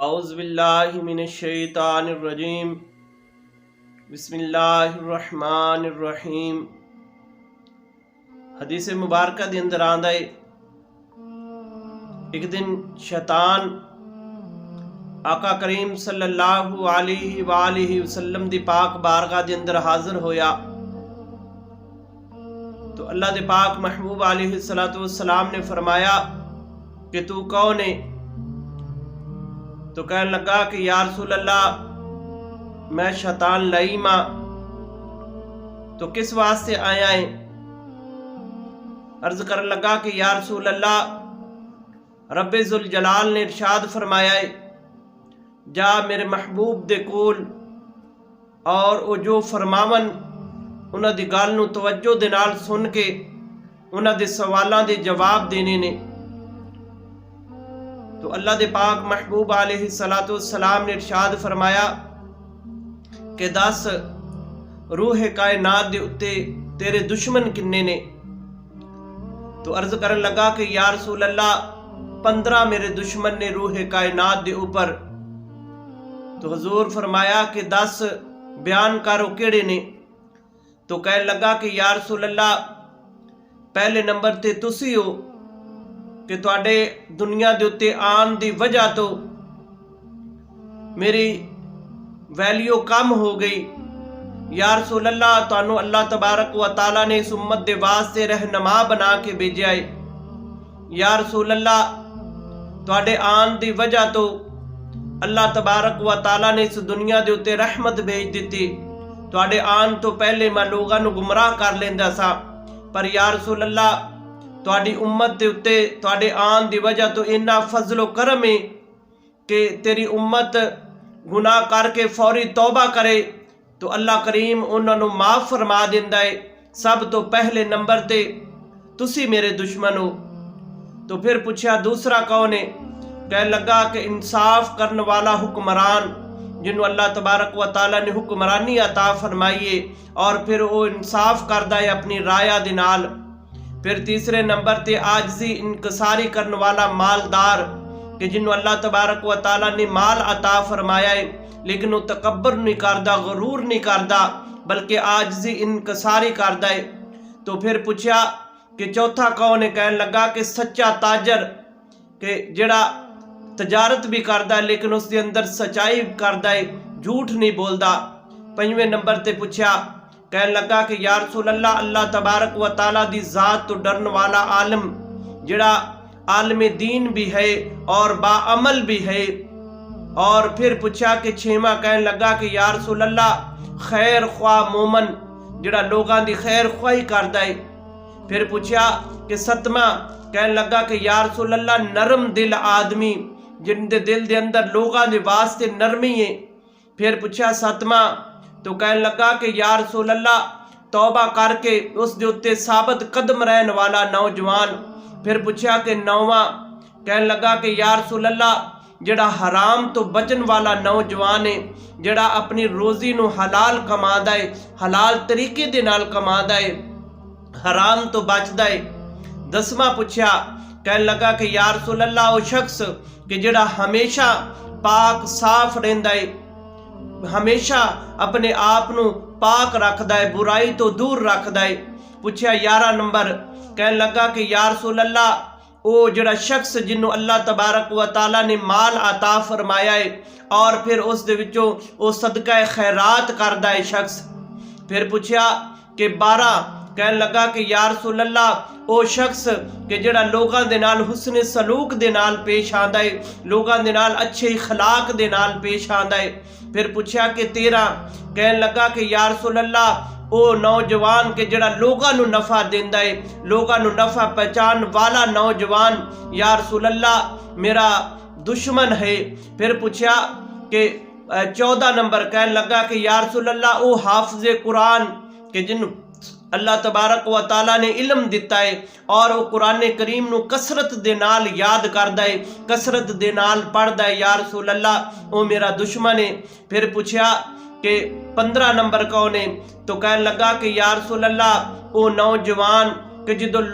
اعوذ باللہ من الشیطان الرجیم بسم اللہ الرحمن الرحیم۔ حدیث مبارکہ دے اندر آندا ہے ایک دن شیطان آقا کریم صلی اللہ علیہ وآلہ وسلم دی پاک بارگاہ دے اندر حاضر ہویا تو اللہ دے پاک محبوب علیہ السلام نے فرمایا کہ تو کون ہے؟ تو کہنے لگا کہ یا رسول اللہ میں شیطان لعیمہ، تو کس واسطے آیا ہے؟ عرض کرنے لگا کہ یا رسول اللہ رب ذوالجلال نے ارشاد فرمایا ہے جا میرے محبوب دے کول اور او جو فرماون انہاں دی گل نو توجہ دے نال سن کے انہاں دے سوالاں دے جواب دینے نے۔ تو اللہ دے پاک محبوب علیہ السلام نے ارشاد فرمایا کہ دس روح کائنات دے اتے تیرے دشمن کنے نے؟ تو عرض کرنے لگا کہ یا رسول اللہ 15 میرے دشمن نے روح کائنات دے اوپر۔ تو حضور فرمایا کہ 10 بیان کرو کیڑے نے؟ تو کہنے لگا کہ یا رسول اللہ پہلے نمبر تے تسی ہو کہ تواڈے دنیا دے اتے آن دی وجہ تو میری ویلیو کم ہو گئی۔ یا رسول اللہ تانوں اللہ تبارک و تعالی نے اس امت دے واسطے رہنما بنا کے بھیجا ہے۔ یا رسول اللہ تواڈے آن دی وجہ تو اللہ تبارک و تعالی نے اس دنیا دے اتے رحمت بھیج دیتی۔ تواڈے آن تو پہلے میں لوگاں نو گمراہ کر لیندا سا، پر یا رسول اللہ تواڈی امت دے اتے تواڈے آن دی وجہ تو اتنا فضل و کرم ہے کہ تیری امت گناہ کر کے فوری توبہ کرے تو اللہ کریم انہاں نو معاف فرما دیندا ہے۔ سب تو پہلے نمبر تے تسی میرے دشمن ہو۔ تو پھر پوچھا دوسرا کون ہے؟ کہنے لگا کہ انصاف کرن والا حکمران جنہوں اللہ تبارک و تعالی نے حکمرانی عطا فرمائیے اور پھر وہ انصاف کردا ہے اپنی رایا دے نال۔ پھر تیسرے نمبر تے عاجزی انکساری کرن والا مالدار کہ جنہوں اللہ تبارک و تعالی نے مال عطا فرمایا ہے لیکن وہ تکبر نہیں کردا، غرور نہیں کردا، بلکہ عاجزی انکساری کردا ہے۔ تو پھر پوچھا کہ چوتھا کون ہے؟ کہنے لگا کہ سچا تاجر کہ جڑا تجارت بھی کردا ہے لیکن اس دے اندر سچائی کردا ہے، جھوٹ نہیں بولدا۔ پنجویں نمبر تے پوچھا، کہنے لگا کہ یا رسول اللہ اللہ تبارک و تعالی دی ذات تو ڈرن والا عالم جڑا عالم دین بھی ہے اور با عمل بھی ہے۔ اور پھر پوچھا کہ چھواں، کہنے لگا کہ یا رسول اللہ خیر خواہ مومن جڑا لوگاں دی خیر خواہی کردا ہے۔ پھر پوچھا کہ ستواں، کہنے لگا کہ یا رسول اللہ نرم دل آدمی جن دے دل دے اندر لوگاں دے واسطے نرمی ہے۔ پھر پوچھا ساتواں، تو کہنے لگا کہ یا رسول اللہ توبہ کر کے اس دے اتے ثابت قدم رہن والا نوجوان۔ پھر پوچھا کہ نواں، کہنے لگا کہ یا رسول اللہ جڑا حرام تو بچن والا نوجوان ہے، جڑا اپنی روزی نو حلال کماندا ہے، حلال طریقے دے نال کماندا ہے، حرام تو بچدا ہے۔ 10واں پوچھا، کہنے لگا کہ یا رسول اللہ وہ شخص کہ جڑا ہمیشہ پاک صاف رہندا ہے، ہمیشہ اپنے آپ نو پاک رکھدا ہے، برائی تو دور رکھدا ہے۔ پوچھا 11 نمبر، کہنے لگا کہ یا رسول اللہ او جڑا شخص جنوں اللہ تبارک و تعالی نے مال عطا فرمایا ہے اور پھر اس دے وچوں او صدقہ خیرات کردا ہے شخص۔ پھر پوچھا کہ 12، کہنے لگا کہ یا رسول اللہ او شخص کہ جڑا لوگاں دے نال حسن سلوک دے نال پیش آندا ہے، لوگاں دے نال اچھے اخلاق دے نال پیش آندا ہے۔ پھر پوچھا کہ 13، کہنے لگا کہ یا رسول اللہ او نوجوان کہ جڑا لوگاں نو نفع دیندا ہے، لوگاں نو نفع پہچان والا نوجوان یا رسول اللہ میرا دشمن ہے۔ پھر پوچھا کہ 14 نمبر، کہنے لگا کہ یا رسول اللہ او حافظ قرآن کہ جن اللہ تبارک و تعالی نے علم دیتا ہے اور وہ قرآن کریم نو کثرت دے نال یاد کردا ہے، کثرت دے نال پڑھدا ہے، یا رسول اللہ وہ میرا دشمن ہے۔ پھر پوچھا کہ 15 نمبر کون ہے؟ تو کہنے لگا کہ یا رسول اللہ وہ نوجوان کہ ਜਦੋਂ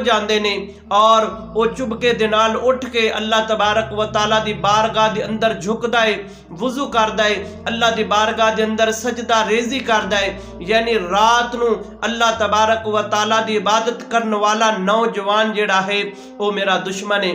ਜਾਂਦੇ ਨੇ ਔਰ ਉਹ ਚੁਬਕੇ ਦੇ ਨਾਲ ਉੱਠ ਕੇ ਅੱਲਾਹ ਤਬਾਰਕ ਵ ਤਾਲਾ ਦੀ ਬਾਰਗਾਹ ਦੇ ਅੰਦਰ ਝੁਕਦਾ ਹੈ, ਵਜ਼ੂ ਕਰਦਾ ਹੈ, ਅੱਲਾਹ ਦੀ ਬਾਰਗਾਹ ਦੇ ਅੰਦਰ ਸਜਦਾ ਰੇਜ਼ੀ ਕਰਦਾ ਹੈ, ਯਾਨੀ ਰਾਤ ਨੂੰ ਅੱਲਾਹ ਤਬਾਰਕ ਵ ਤਾਲਾ ਦੀ ਇਬਾਦਤ ਕਰਨ ਵਾਲਾ ਨੌਜਵਾਨ ਜਿਹੜਾ ਹੈ ਉਹ ਮੇਰਾ ਦੁਸ਼ਮਨ ਹੈ।